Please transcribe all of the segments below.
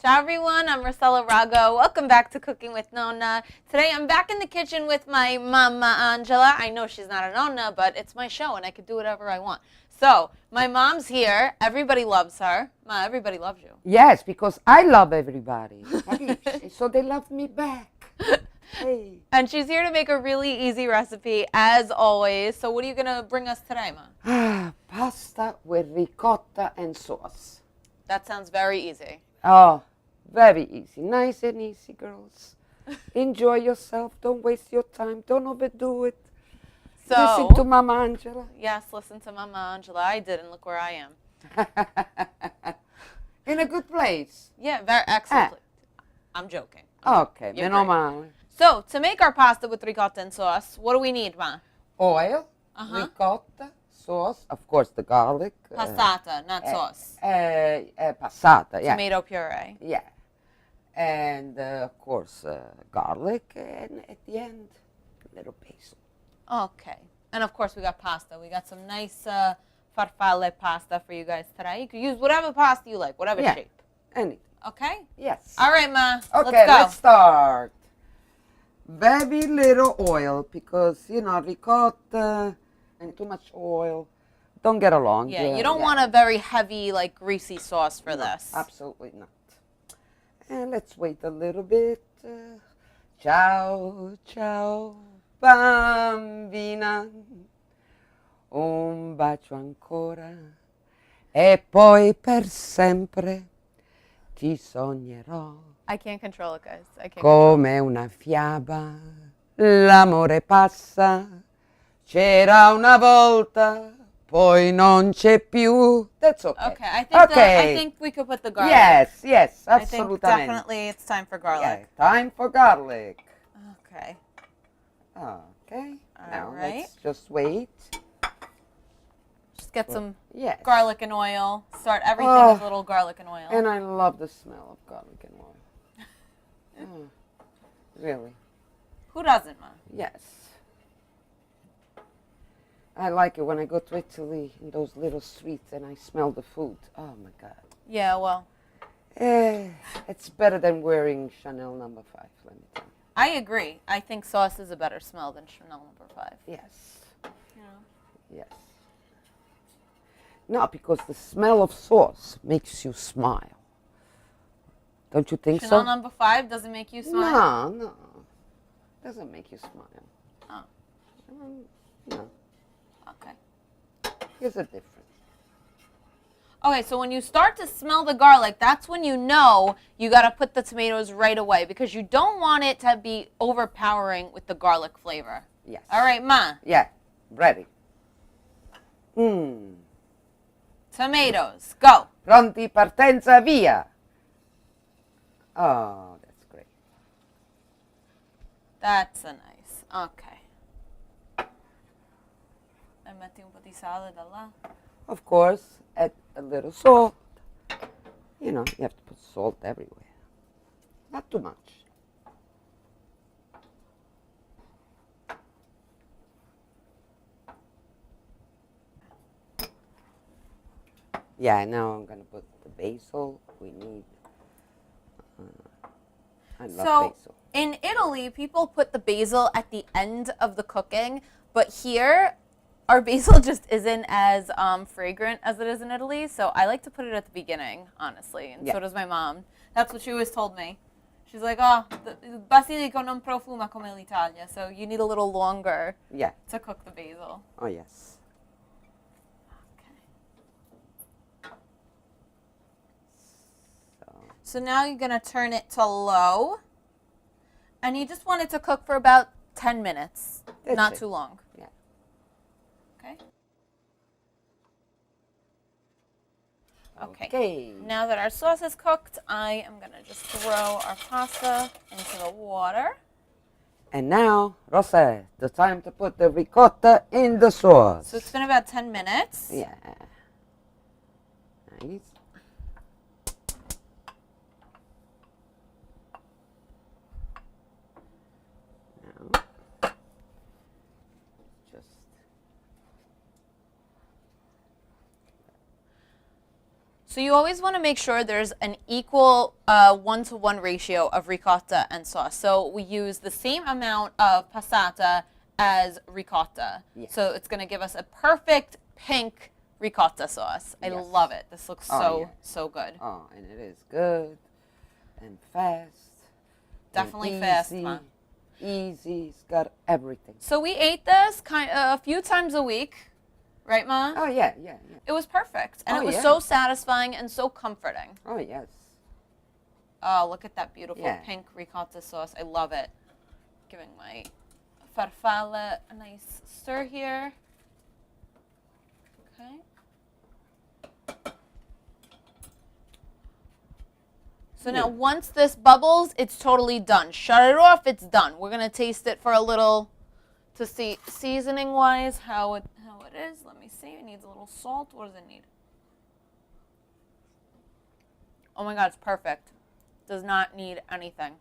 Ciao everyone, I'm Rossella Rago. Welcome back to Cooking with Nonna. Today I'm back in the kitchen with my mama Angela. I know she's not a Nonna, but it's my show and I can do whatever I want. So, my mom's here. Everybody loves her. Ma, everybody loves you. Yes, because I love everybody. So they love me back. Hey. And she's here to make a really easy recipe, as always. So what are you going to bring us today, Ma? Pasta with ricotta and sauce. That sounds very easy. Oh, very easy. Nice and easy, girls. Enjoy yourself. Don't waste your time. Don't overdo it. So, listen to Mama Angela. Yes, listen to Mama Angela. I did, and look where I am. In a good place. Yeah, very excellent. I'm joking. Okay, meno male. So, to make our pasta with ricotta and sauce, what do we need, Ma? Oil, ricotta, sauce, of course the garlic. Passata, not sauce. Passata, yeah. Tomato puree. Yeah. And, of course, garlic, and at the end, a little basil. Okay. And, of course, we got pasta. We got some nice farfalle pasta for you guys today. You can use whatever pasta you like, whatever shape. Anything. Okay? Yes. All right, Ma. Okay, let's go. Let's start. Very little oil because, you know, ricotta and too much oil don't get along. Yeah, you don't want a very heavy, like, greasy sauce for this. Absolutely not. And let's wait a little bit. Ciao, ciao, bambina. Un bacio ancora. E poi per sempre ti sognerò. I can't control it, guys. I can't Come una fiaba, l'amore passa, c'era una volta, poi non c'è più. That's okay. Okay, I think we could put the garlic. Yes, I absolutely. think definitely it's time for garlic. Yeah, time for garlic. Okay. Okay. All Now right. let's just wait. Just get some Yes. garlic and oil. Start everything with a little garlic and oil. And I love the smell of garlic and oil. Really? Who doesn't, Ma? Yes. I like it when I go to Italy in those little streets and I smell the food. Oh my God. Yeah, well. It's better than wearing Chanel number 5, let me tell you. I agree. I think sauce is a better smell than Chanel number 5. Yes. Yeah. Yes. No, because the smell of sauce makes you smile. Don't you think Chanel so? number 5 doesn't make you smile? No. Doesn't make you smile. Oh. No. Okay. Here's a difference. Okay, so when you start to smell the garlic, that's when you know you got to put the tomatoes right away because you don't want it to be overpowering with the garlic flavor. Yes. All right, Ma. Yeah, ready. Tomatoes, go. Pronti, partenza, via. Oh, that's great. That's a nice. Okay. E metti un po' di sale da là. Of course, add a little salt. You know, you have to put salt everywhere. Not too much. Yeah, now I'm going to put the basil. We need... I love basil. In Italy, people put the basil at the end of the cooking, but here, our basil just isn't as fragrant as it is in Italy, so I like to put it at the beginning, honestly, and so does my mom. That's what she always told me. She's like, the basilico non profuma come l'Italia, so you need a little longer to cook the basil. Oh, yes. So now you're going to turn it to low, and you just want it to cook for about 10 minutes, not too long. Yeah. Okay. Now that our sauce is cooked, I am going to just throw our pasta into the water. And now, Rossella, the time to put the ricotta in the sauce. So it's been about 10 minutes. Yeah. Nice. So you always want to make sure there's an equal 1-to-1 ratio of ricotta and sauce. So we use the same amount of passata as ricotta. Yes. So it's going to give us a perfect pink ricotta sauce. I Yes. love it. This looks Oh, so good. Oh, and it is good and fast. Definitely and fast, easy, Ma. Easy. It's got everything. So we ate this a few times a week, right, Ma? Oh, yeah. It was perfect, and Oh, it was yeah. so satisfying and so comforting. Oh, yes. Oh, look at that beautiful Yeah. pink ricotta sauce. I love it. Giving my farfalle a nice stir here. Okay. So now once this bubbles, it's totally done. Shut it off, it's done. We're going to taste it for a little to see seasoning-wise how it is. Let me see. It needs a little salt. What does it need? Oh my God, it's perfect. Does not need anything.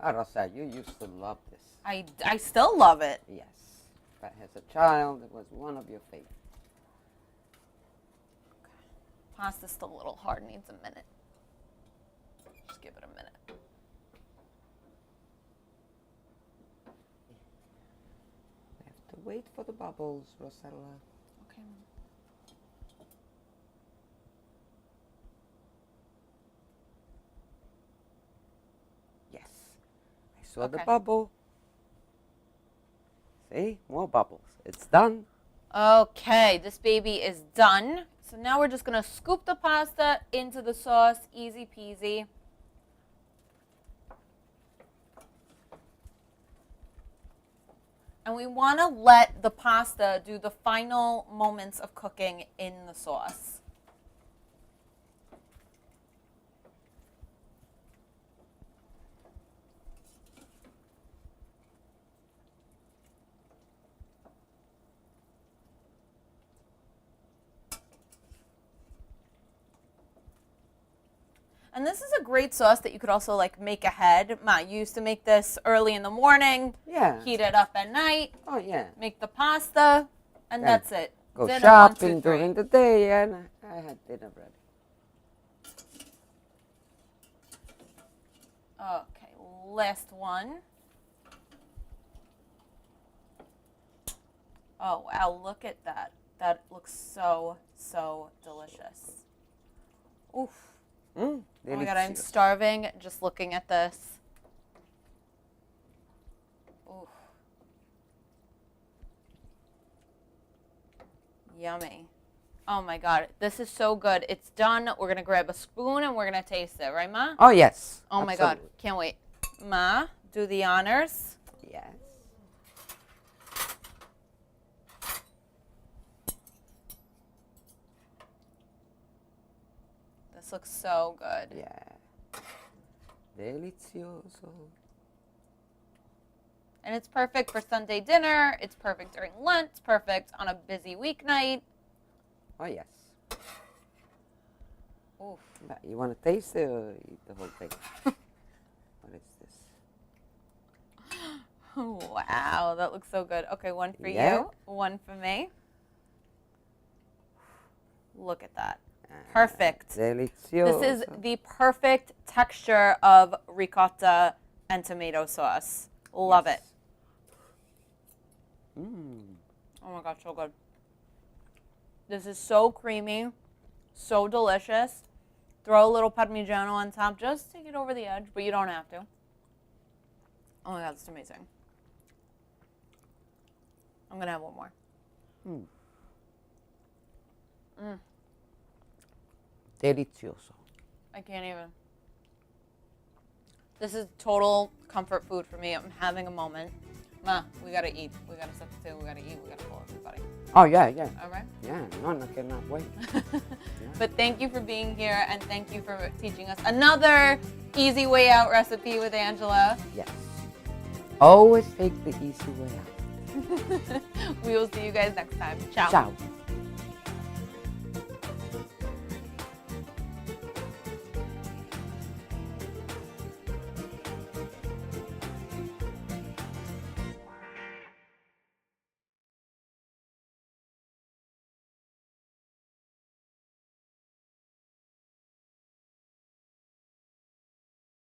Rossella, you used to love this. I still love it. Yes. But as a child, it was one of your favorites. Pasta's still a little hard. Needs a minute. Just give it a minute. We have to wait for the bubbles, Rossella. Okay. Yes. I saw the Okay. bubble. See? More bubbles. It's done. Okay, this baby is done. So now we're just going to scoop the pasta into the sauce. Easy peasy. And we want to let the pasta do the final moments of cooking in the sauce. And this is a great sauce that you could also like make ahead. Ma, you used to make this early in the morning, Yeah. heat it up at night, Oh, yeah. make the pasta, and Then that's it. Go Dinner, shopping 1, 2, 3. during the day, and I had dinner ready. Okay, last one. Oh, wow, look at that. That looks so delicious. Oof. Mm, Oh my God, I'm delicioso. starving just looking at this. Oof. Yummy. Oh my God, this is so good. It's done. We're going to grab a spoon and we're going to taste it, right, Ma? Oh, yes. Oh my God, absolutely. can't wait. Ma, do the honors. Yes. This looks so good. Yeah. Delicioso. And it's perfect for Sunday dinner. It's perfect during lunch. It's perfect on a busy weeknight. Oh, yes. Oof. But you want to taste it or eat the whole thing? What is this? Wow, that looks so good. Okay, one for Yeah. you, one for me. Look at that. Perfect. Delicioso. This is the perfect texture of ricotta and tomato sauce. Love it. Mm. Oh my God, so good. This is so creamy, so delicious. Throw a little Parmigiano on top. Just take it over the edge, but you don't have to. Oh my God, it's amazing. I'm going to have one more. Mm. Mm, Delicioso. I can't even. This is total comfort food for me. I'm having a moment. Ma, we got to eat. We got to substitute. We got to eat. We got to call everybody. Oh, yeah. All right? Yeah, Nonna cannot wait. But thank you for being here, and thank you for teaching us another easy way out recipe with Angela. Yes. Always take the easy way out. We will see you guys next time. Ciao. Ciao.